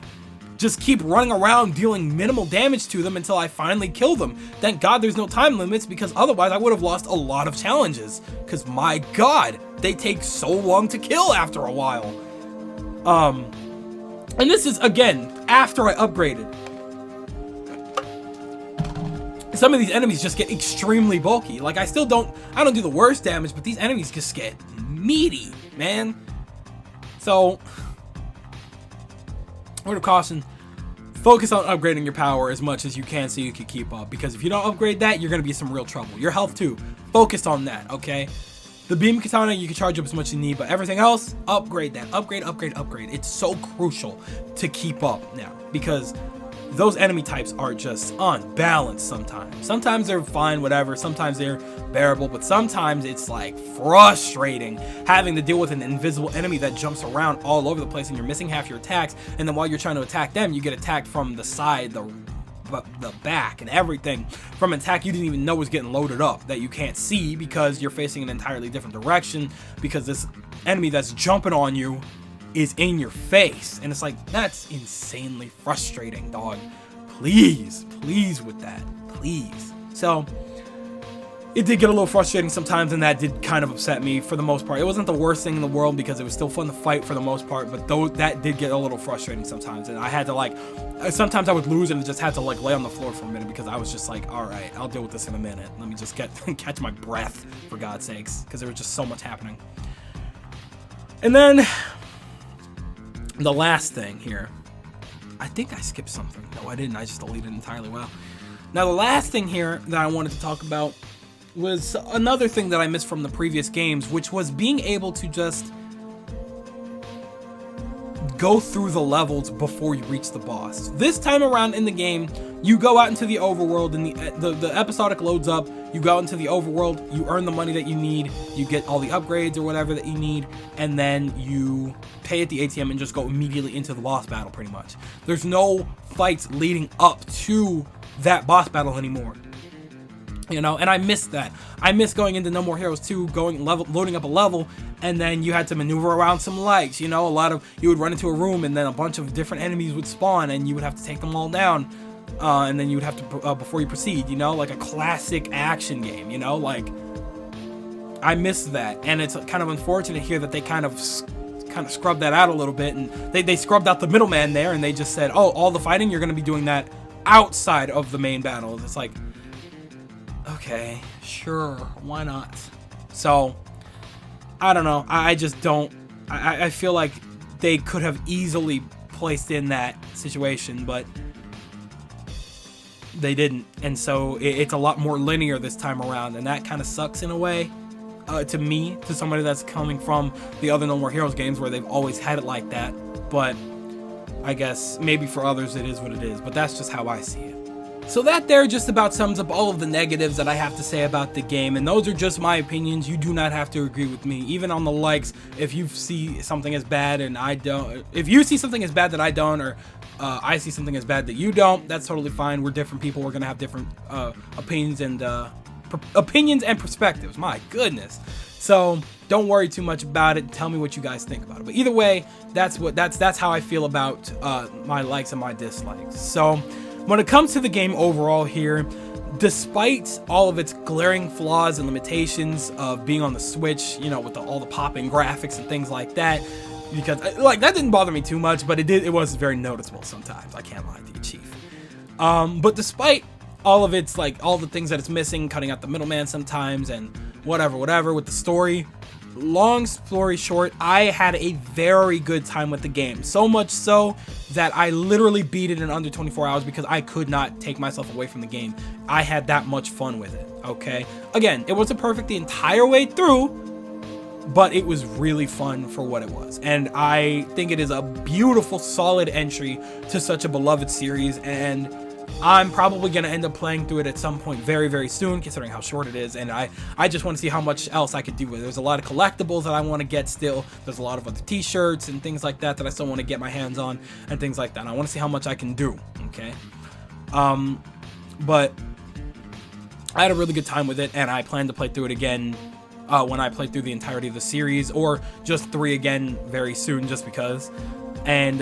just keep running around dealing minimal damage to them until I finally kill them. Thank God there's no time limits, because otherwise I would have lost a lot of challenges. Because my God, they take so long to kill after a while. And this is, again, after I upgraded. Some of these enemies just get extremely bulky. Like, I don't do the worst damage, but these enemies just get meaty, man. So, word of caution, focus on upgrading your power as much as you can so you can keep up, because if you don't upgrade that, you're going to be in some real trouble. Your health too, focus on that, okay? The beam katana, you can charge up as much as you need, but everything else, upgrade that. Upgrade. It's so crucial to keep up now, because those enemy types are just unbalanced sometimes. Sometimes they're fine, whatever. Sometimes they're bearable, but sometimes it's like frustrating having to deal with an invisible enemy that jumps around all over the place and you're missing half your attacks. And then while you're trying to attack them, you get attacked from the side, the back, and everything from an attack you didn't even know was getting loaded up that you can't see because you're facing an entirely different direction, because this enemy that's jumping on you is in your face. And it's like, that's insanely frustrating, dog. Please with that, please. So it did get a little frustrating sometimes, and that did kind of upset me for the most part. It wasn't the worst thing in the world because it was still fun to fight for the most part, but that did get a little frustrating sometimes, and I had to like, sometimes I would lose and just had to like lay on the floor for a minute because I was just like, all right, I'll deal with this in a minute. Let me just catch my breath, for God's sakes, because there was just so much happening. And then the last thing here, I think I skipped something. No, I didn't. I just deleted it entirely. Wow. Now, the last thing here that I wanted to talk about was another thing that I missed from the previous games, which was being able to just go through the levels before you reach the boss. This time around in the game, you go out into the overworld and the episodic loads up, you go out into the overworld, you earn the money that you need, you get all the upgrades or whatever that you need, and then you pay at the ATM and just go immediately into the boss battle pretty much. There's no fights leading up to that boss battle anymore. You know, and I missed that. I missed going into No More Heroes 2, loading up a level, and then you had to maneuver around some lights. You know, you would run into a room, and then a bunch of different enemies would spawn, and you would have to take them all down, and then you would have to before you proceed. You know, like a classic action game. You know, like I missed that, and it's kind of unfortunate here that they kind of scrubbed that out a little bit, and they scrubbed out the middleman there, and they just said, oh, all the fighting, you're going to be doing that outside of the main battle. It's like, okay, sure, why not? So, I don't know. I just don't. I feel like they could have easily placed in that situation, but they didn't. And so it's a lot more linear this time around, and that kind of sucks in a way. To me, to somebody that's coming from the other No More Heroes games where they've always had it like that. But I guess maybe for others it is what it is, but that's just how I see it. So that there just about sums up all of the negatives that I have to say about the game, and those are just my opinions. You do not have to agree with me. Even on the likes, if you see something as bad and I don't, if you see something as bad that I don't, or I see something as bad that you don't, that's totally fine. We're different people. We're gonna have different opinions and perspectives. My goodness. So don't worry too much about it. Tell me what you guys think about it. But either way, that's how I feel about my likes and my dislikes. So when it comes to the game overall here, despite all of its glaring flaws and limitations of being on the Switch, you know, with all the popping graphics and things like that, because like that didn't bother me too much, but it was very noticeable sometimes. I can't lie to you, Chief. But despite all of its, like, all the things that it's missing, cutting out the middleman sometimes and whatever with the story, long story short, I had a very good time with the game. So much so that I literally beat it in under 24 hours because I could not take myself away from the game. I had that much fun with it, okay? Again, it wasn't perfect the entire way through, but it was really fun for what it was. And I think it is a beautiful, solid entry to such a beloved series, and I'm probably going to end up playing through it at some point very, very soon, considering how short it is. And I just want to see how much else I could do with it. There's a lot of collectibles that I want to get still. There's a lot of other t-shirts and things like that that I still want to get my hands on and things like that. And I want to see how much I can do, okay? But I had a really good time with it, and I plan to play through it again when I play through the entirety of the series, or just 3 again very soon, just because. And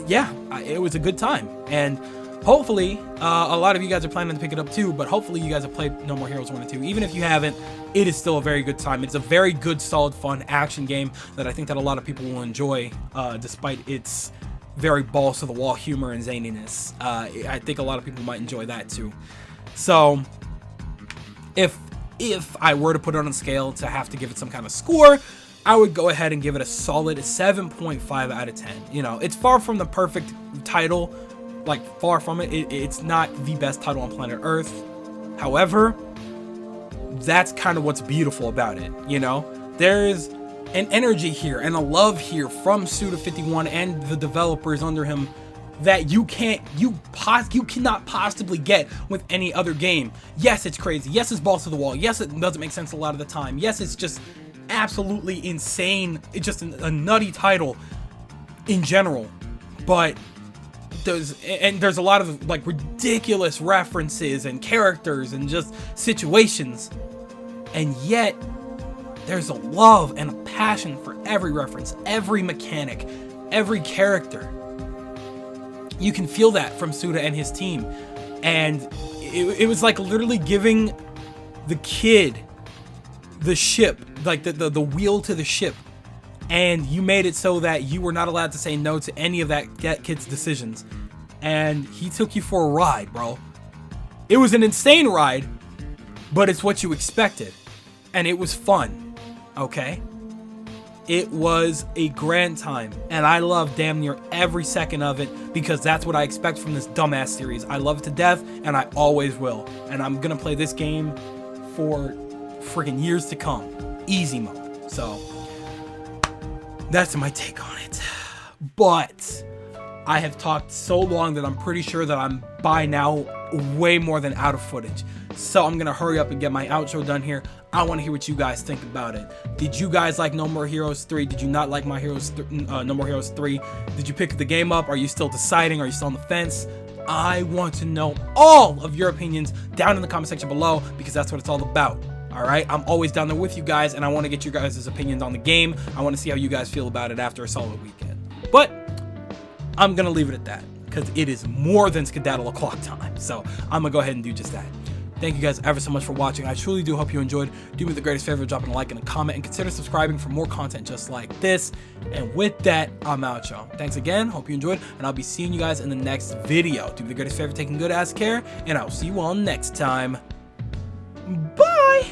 yeah, it was a good time, and hopefully a lot of you guys are planning to pick it up too, but hopefully you guys have played No More Heroes 1 and 2. Even if you haven't, it is still a very good time. It's a very good, solid, fun action game that I think that a lot of people will enjoy, despite its very balls to the wall humor and zaniness. I think a lot of people might enjoy that too. So if I were to put it on a scale to have to give it some kind of score, I would go ahead and give it a solid 7.5 out of 10. You know, it's far from the perfect title, like far from it. It's not the best title on planet Earth. However, that's kind of what's beautiful about it. You know, there's an energy here and a love here from Suda51 and the developers under him that you cannot possibly get with any other game. Yes, it's crazy. Yes, it's balls to the wall. Yes, it doesn't make sense a lot of the time. Yes, it's just absolutely insane. It's just a nutty title in general, but there's a lot of like ridiculous references and characters and just situations, and yet there's a love and a passion for every reference, every mechanic, every character. You can feel that from Suda and his team, and it was like literally giving the kid the ship, like the wheel to the ship, and you made it so that you were not allowed to say no to any of that kid's decisions, and he took you for a ride, bro. It was an insane ride, but it's what you expected, and it was fun, okay? It was a grand time, and I loved damn near every second of it, because that's what I expect from this dumbass series. I love it to death, and I always will, and I'm gonna play this game for freaking years to come, easy mode. So that's my take on it. But I have talked so long that I'm pretty sure that I'm by now way more than out of footage, so I'm gonna hurry up and get my outro done here. I want to hear what you guys think about it. Did you guys like No More Heroes 3? Did you not like No More Heroes 3? Did you pick the game up? Are you still deciding? Are you still on the fence? I want to know all of your opinions down in the comment section below, because that's what it's all about. Alright, I'm always down there with you guys, and I want to get you guys' opinions on the game. I want to see how you guys feel about it after a solid weekend. But I'm going to leave it at that, because it is more than skedaddle o'clock time. So I'm going to go ahead and do just that. Thank you guys ever so much for watching. I truly do hope you enjoyed. Do me the greatest favor, dropping a like and a comment, and consider subscribing for more content just like this. And with that, I'm out, y'all. Thanks again. Hope you enjoyed, and I'll be seeing you guys in the next video. Do me the greatest favor, taking good ass care, and I'll see you all next time. Bye!